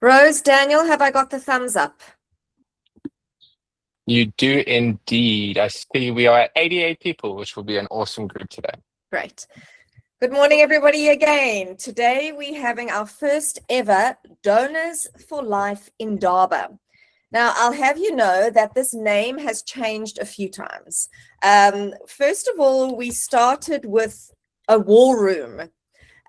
Rose, Daniel, have I got the thumbs up? You do indeed. I see we are at 88 people, which will be an awesome group today. Great. Good morning, everybody, again. Today we're having our first ever Donors for Life Indaba. Now, I'll have you know that this name has changed a few times. First of all, we started with a war room.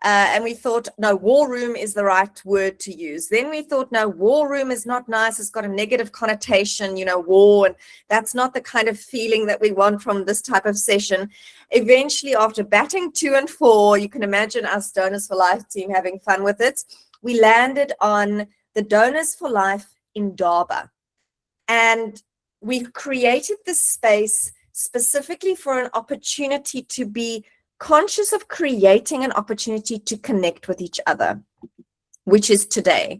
And we thought, no, war room is the right word to use. Then we thought, no, war room is not nice. It's got a negative connotation, war, and that's not the kind of feeling that we want from this type of session. Eventually, after batting 2 and 4, you can imagine us Donors for Life team having fun with it. We landed on the Donors for Life Indaba. And we've created this space specifically for an opportunity to be conscious of creating an opportunity to connect with each other, which is today.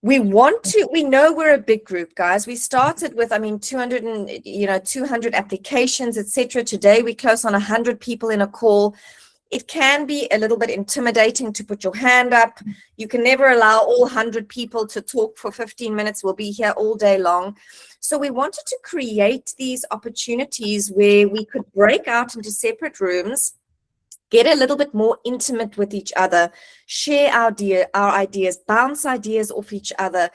We know we're a big group, guys. We started with, 200 applications, etc. Today we're close on 100 people in a call. It can be a little bit intimidating to put your hand up. You can never allow all 100 people to talk for 15 minutes. We'll be here all day long. So we wanted to create these opportunities where we could break out into separate rooms, get a little bit more intimate with each other, share our ideas, bounce ideas off each other,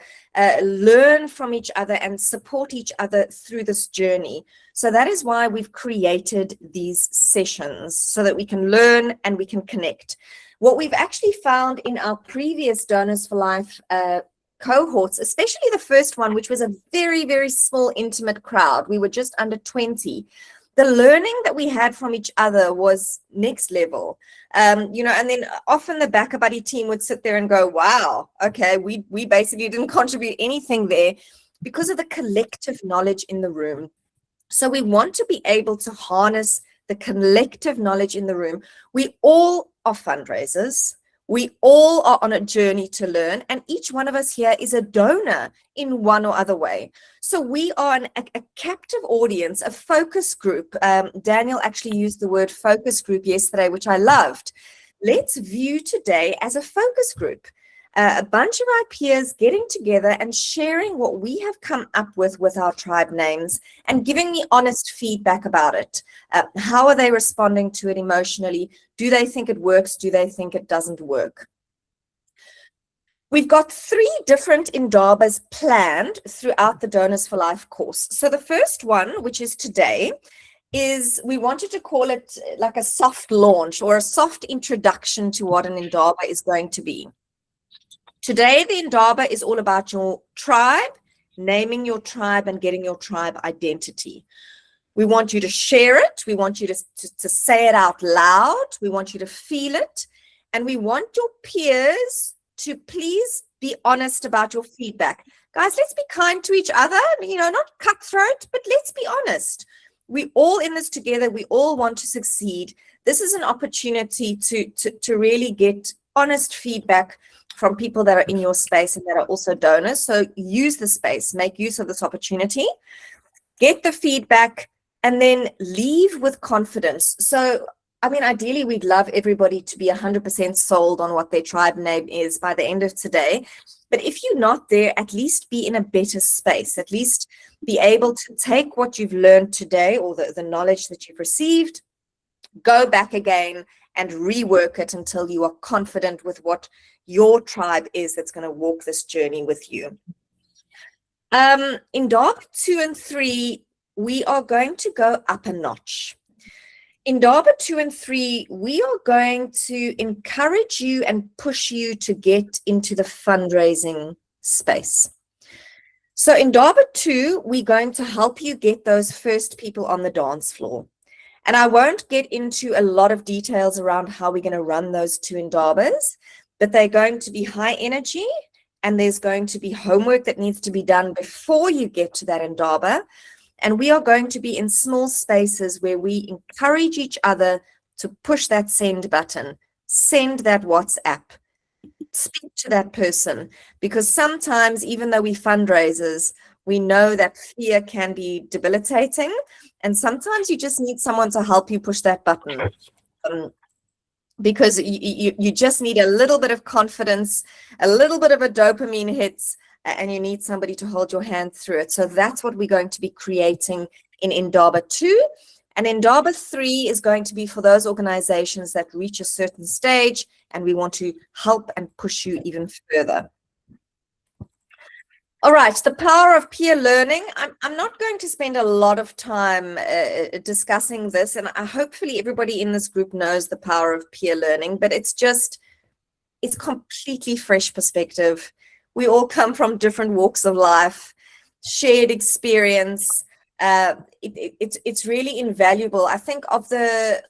learn from each other, and support each other through this journey. So that is why we've created these sessions, so that we can learn and we can connect. What we've actually found in our previous Donors for Life cohorts, especially the first one, which was a very, very small, intimate crowd, we were just under 20, the learning that we had from each other was next level. And then often the Backer Buddy team would sit there and go, wow, okay, we basically didn't contribute anything there because of the collective knowledge in the room. So we want to be able to harness the collective knowledge in the room. We all are fundraisers. We all are on a journey to learn, and each one of us here is a donor in one or other way. So we are a captive audience, a focus group. Daniel actually used the word focus group yesterday, which I loved. Let's view today as a focus group. A bunch of our peers getting together and sharing what we have come up with our tribe names and giving me honest feedback about it. How are they responding to it emotionally? Do they think it works? Do they think it doesn't work? We've got 3 different Indabas planned throughout the Donors for Life course. So the first one, which is today, is we wanted to call it like a soft launch or a soft introduction to what an Indaba is going to be. Today, the Indaba is all about your tribe, naming your tribe and getting your tribe identity. We want you to share it. We want you to say it out loud. We want you to feel it. And we want your peers to please be honest about your feedback. Guys, let's be kind to each other, not cutthroat, but let's be honest. We're all in this together. We all want to succeed. This is an opportunity to really get honest feedback from people that are in your space and that are also donors. So use the space, make use of this opportunity, get the feedback, and then leave with confidence. So, ideally, we'd love everybody to be 100% sold on what their tribe name is by the end of today. But if you're not there, at least be in a better space, at least be able to take what you've learned today or the knowledge that you've received, go back again and rework it until you are confident with what your tribe is that's going to walk this journey with you. In Indaba 2 and 3, we are going to go up a notch. In Indaba 2 and 3, we are going to encourage you and push you to get into the fundraising space. So in Indaba 2, we're going to help you get those first people on the dance floor. And I won't get into a lot of details around how we're going to run those 2 Indabas, but they're going to be high energy, and there's going to be homework that needs to be done before you get to that Indaba. And we are going to be in small spaces where we encourage each other to push that send button, send that WhatsApp, speak to that person, because sometimes, even though we're fundraisers, we know that fear can be debilitating, and sometimes you just need someone to help you push that button. because you just need a little bit of confidence, a little bit of a dopamine hits, and you need somebody to hold your hand through it. So that's what we're going to be creating in Indaba 2. And Indaba 3 is going to be for those organizations that reach a certain stage, and we want to help and push you even further. All right, the power of peer learning. I'm not going to spend a lot of time discussing this, and hopefully everybody in this group knows the power of peer learning, but it's completely fresh perspective. We all come from different walks of life, shared experience. It's really invaluable. I think of the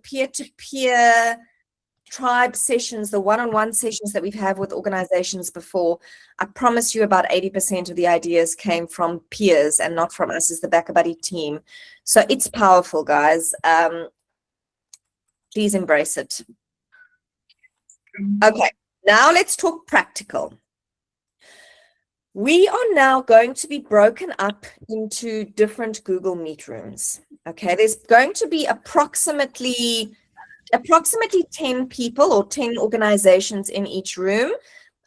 peer-to-peer tribe sessions, the one-on-one sessions that we've had with organizations before, I promise you about 80% of the ideas came from peers and not from us as the BackaBuddy team. So it's powerful, guys. Please embrace it. Okay, now let's talk practical. We are now going to be broken up into different Google Meet rooms. Okay, there's going to be approximately 10 people or 10 organizations in each room.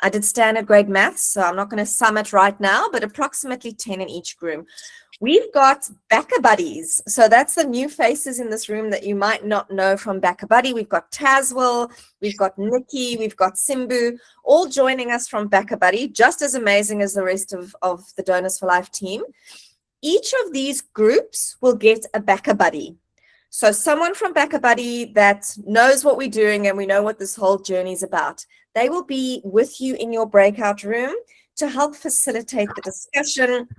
I did standard grade maths, so I'm not going to sum it right now, but approximately 10 in each room. We've got BackaBuddies. So that's the new faces in this room that you might not know from BackaBuddy. We've got Tazwell, we've got Nikki, we've got Simbu, all joining us from BackaBuddy, just as amazing as the rest of the Donors for Life team. Each of these groups will get a BackaBuddy. So someone from BackaBuddy that knows what we're doing and we know what this whole journey is about, they will be with you in your breakout room to help facilitate the discussion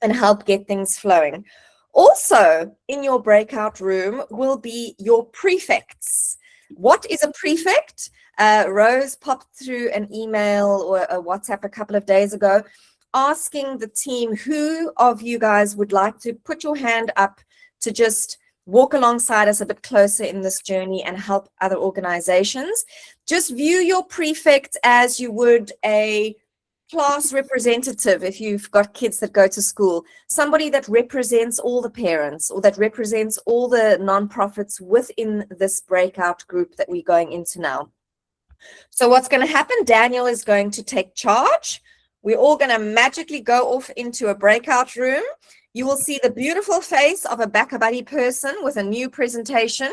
and help get things flowing. Also in your breakout room will be your prefects. What is a prefect? Rose popped through an email or a WhatsApp a couple of days ago asking the team who of you guys would like to put your hand up to just walk alongside us a bit closer in this journey and help other organizations. Just view your prefect as you would a class representative if you've got kids that go to school, somebody that represents all the parents or that represents all the nonprofits within this breakout group that we're going into now. So what's going to happen, Daniel is going to take charge. We're all going to magically go off into a breakout room. You will see the beautiful face of a BackaBuddy person with a new presentation.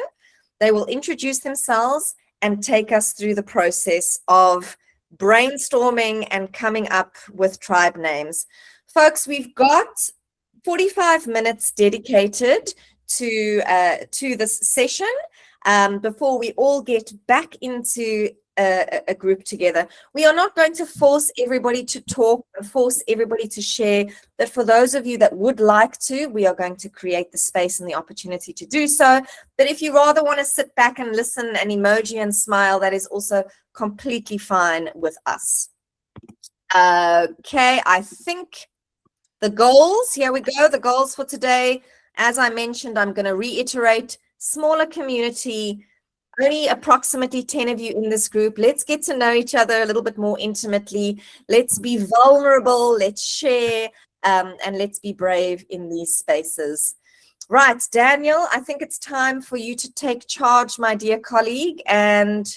They will introduce themselves and take us through the process of brainstorming and coming up with tribe names. Folks, we've got 45 minutes dedicated to this session before we all get back into a group together. We are not going to force everybody to talk, force everybody to share, but for those of you that would like to, we are going to create the space and the opportunity to do so. But if you rather want to sit back and listen and emoji and smile, that is also completely fine with us. Okay, I think the goals, here we go, the goals for today. As I mentioned, I'm going to reiterate, smaller community, only approximately 10 of you in this group. Let's get to know each other a little bit more intimately. Let's be vulnerable, let's share, and let's be brave in these spaces. Right, Daniel, I think it's time for you to take charge, my dear colleague, and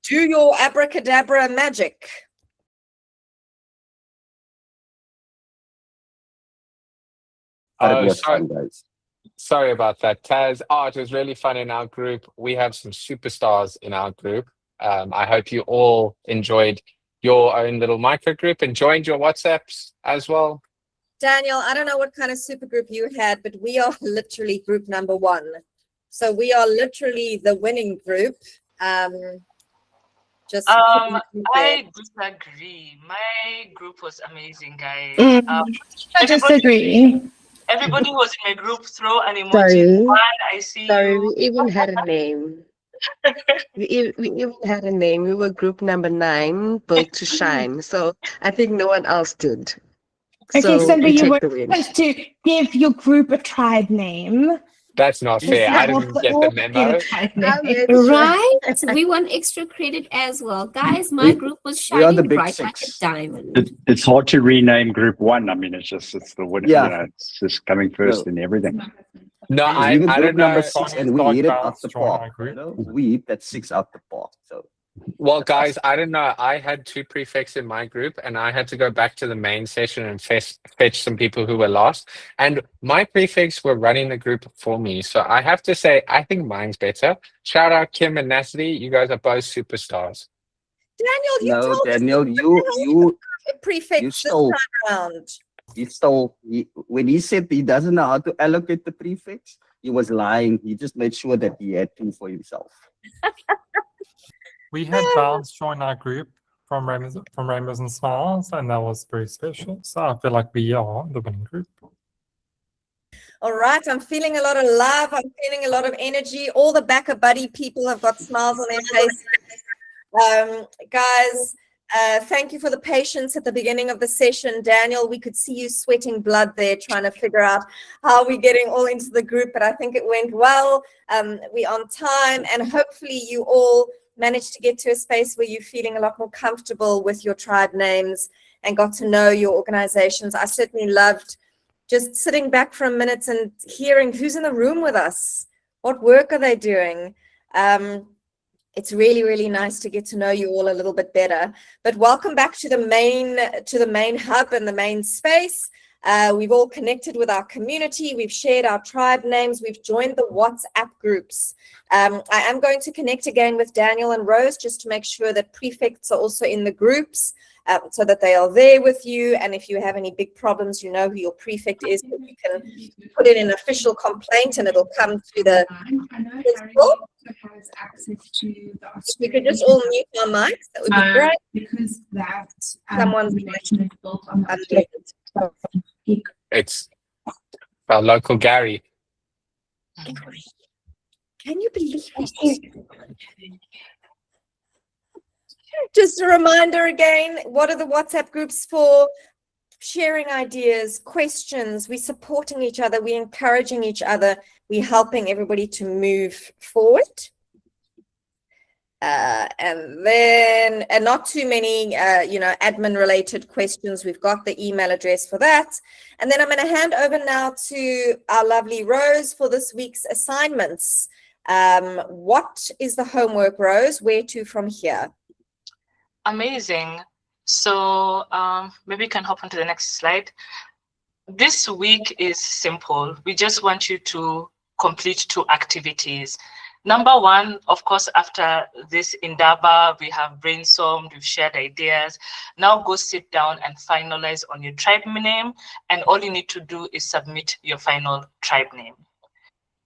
do your abracadabra magic. Sorry about that, Taz. It was really fun in our group. We have some superstars in our group. I hope you all enjoyed your own little micro group and joined your WhatsApps as well. Daniel, I don't know what kind of super group you had, but we are literally group number 1. So we are literally the winning group. I disagree. My group was amazing, guys. I disagree. Everybody was in a group. Throw an emoji. One, I see you. We even had a name. we even had a name. We were group number 9, built to shine. So I think no one else did. Okay, so Simba, you were the win. supposed to give your group a tribe name. That's not fair. I didn't get the memo. Right? We want extra credit as well. Guys, my group was shining bright like a diamond. It's hard to rename group 1. I mean, it's the winner. Yeah. It's just coming first in everything. No, We were I group don't know. number 6 and we hit it out the Join our park. group. We hit that 6 out the park. So Well, guys, I don't know. I had 2 prefects in my group, and I had to go back to the main session and fetch some people who were lost. And my prefects were running the group for me. So I have to say, I think mine's better. Shout out Kim and Natalie. You guys are both superstars. Daniel, you no, told Daniel, us you prefects this stole. time around. He stole. When he said he doesn't know how to allocate the prefects, he was lying. He just made sure that he had 2 for himself. We had Bounce join our group from Rainbows and Smiles, and that was very special. So I feel like we are the winning group. All right, I'm feeling a lot of love. I'm feeling a lot of energy. All the Backer Buddy people have got smiles on their faces. Guys, thank you for the patience at the beginning of the session. Daniel, we could see you sweating blood there, trying to figure out how we're getting all into the group, but I think it went well. We're on time, and hopefully you all managed to get to a space where you're feeling a lot more comfortable with your tribe names and got to know your organizations. I certainly loved just sitting back for a minute and hearing who's in the room with us. What work are they doing? It's really, really nice to get to know you all a little bit better. But welcome back to the main hub and the main space. We've all connected with our community. We've shared our tribe names. We've joined the WhatsApp groups. I am going to connect again with Daniel and Rose just to make sure that prefects are also in the groups so that they are there with you. And if you have any big problems, you know who your prefect is. You can put in an official complaint and it'll come to the principal. We could just all mute our mics. That would be great. Because that Someone's relation is built on that. It's our local Gary. Can you believe it? Just a reminder again, what are the WhatsApp groups for? Sharing ideas, questions. We're supporting each other. We're encouraging each other. We're helping everybody to move forward. And not too many, admin related questions. We've got the email address for that. And then I'm going to hand over now to our lovely Rose for this week's assignments. What is the homework, Rose? Where to from here? Amazing. So maybe you can hop onto the next slide. This week is simple. We just want you to complete 2 activities. Number 1, of course, after this Indaba, we have brainstormed, we've shared ideas. Now go sit down and finalize on your tribe name. And all you need to do is submit your final tribe name.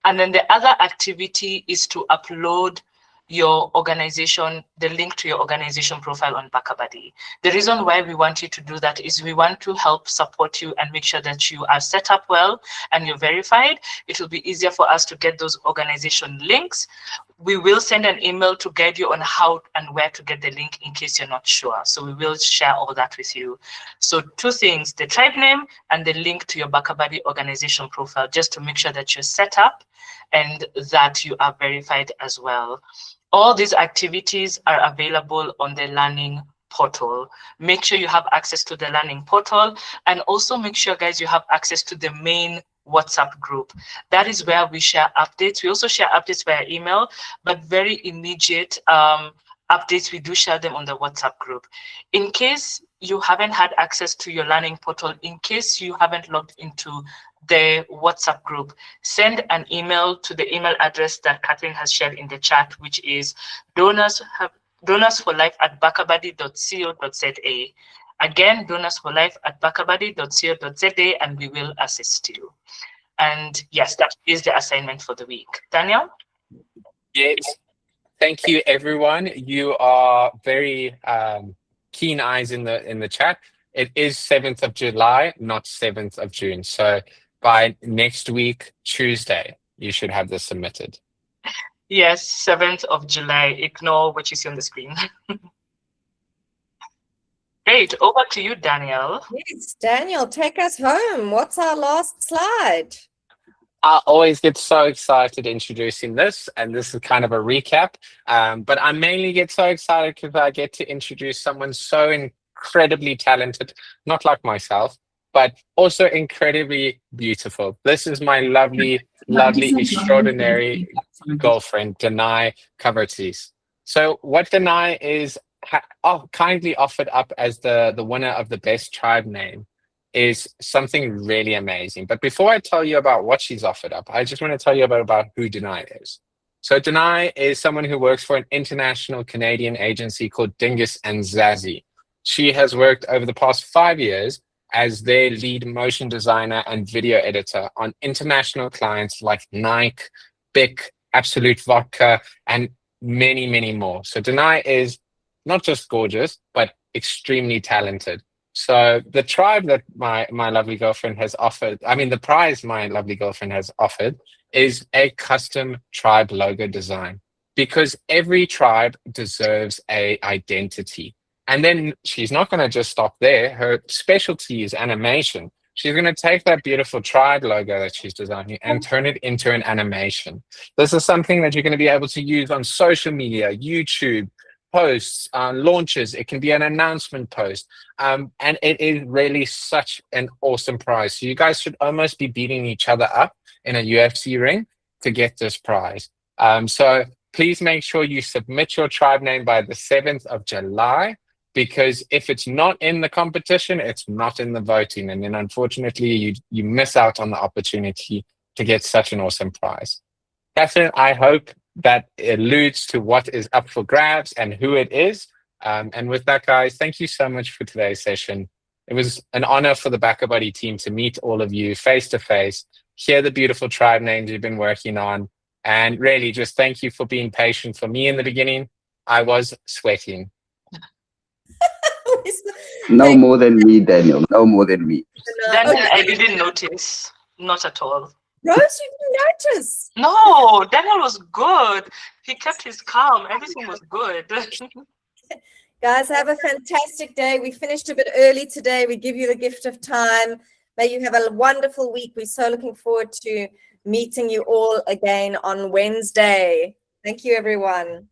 And then the other activity is to upload your organization, the link to your organization profile on BackaBuddy. The reason why we want you to do that is we want to help support you and make sure that you are set up well and you're verified. It will be easier for us to get those organization links. We will send an email to guide you on how and where to get the link in case you're not sure. So we will share all that with you. So 2 things, the tribe name and the link to your BackaBuddy organization profile, just to make sure that you're set up and that you are verified as well. All these activities are available on the learning portal. Make sure you have access to the learning portal, and also make sure, guys, you have access to the main WhatsApp group. That is where we share updates. We also share updates via email, but very immediate updates, we do share them on the WhatsApp group. In case you haven't had access to your learning portal, in case you haven't logged into the WhatsApp group, send an email to the email address that Catherine has shared in the chat, which is donorsforlife@backabuddy.co.za. Again, donorsforlife@backabuddy.co.za, and we will assist you. And yes, that is the assignment for the week. Daniel? Yes. Thank you, everyone. You are very keen eyes in the chat. It is 7th of July, not 7th of June. So by next week, Tuesday, you should have this submitted. Yes, 7th of July. Ignore what you see on the screen. Great. Over to you, Daniel. Yes, Daniel, take us home. What's our last slide? I always get so excited introducing this, and this is kind of a recap. But I mainly get so excited because I get to introduce someone so incredibly talented, not like myself, but also incredibly beautiful. This is my lovely, lovely, extraordinary girlfriend, Denai Covertees. So what Denai is kindly offered up as the winner of the best tribe name is something really amazing. But before I tell you about what she's offered up, I just want to tell you about who Denai is. So Denai is someone who works for an international Canadian agency called Dingus and Zazie. She has worked over the past 5 years as their lead motion designer and video editor on international clients like Nike, Bic, Absolute Vodka, and many, many more. So Denai is not just gorgeous, but extremely talented. So the tribe that my lovely girlfriend has offered, the prize my lovely girlfriend has offered is a custom tribe logo design, because every tribe deserves a identity. And then she's not going to just stop there. Her specialty is animation. She's going to take that beautiful tribe logo that she's designing and turn it into an animation. This is something that you're going to be able to use on social media, YouTube, posts, launches. It can be an announcement post. And it is really such an awesome prize. So you guys should almost be beating each other up in a UFC ring to get this prize. So please make sure you submit your tribe name by the 7th of July, because if it's not in the competition, it's not in the voting. And then unfortunately, you miss out on the opportunity to get such an awesome prize. Catherine, I hope that alludes to what is up for grabs and who it is. And with that, guys, thank you so much for today's session. It was an honor for the BackaBuddy team to meet all of you face to face, hear the beautiful tribe names you've been working on, and really just thank you for being patient for me in the beginning. I was sweating. No more than me, Daniel. No more than me. Daniel, I didn't notice. Not at all. Rose, you didn't notice. No, Daniel was good. He kept his calm. Everything was good. Guys, have a fantastic day. We finished a bit early today. We give you the gift of time. May you have a wonderful week. We're so looking forward to meeting you all again on Wednesday. Thank you, everyone.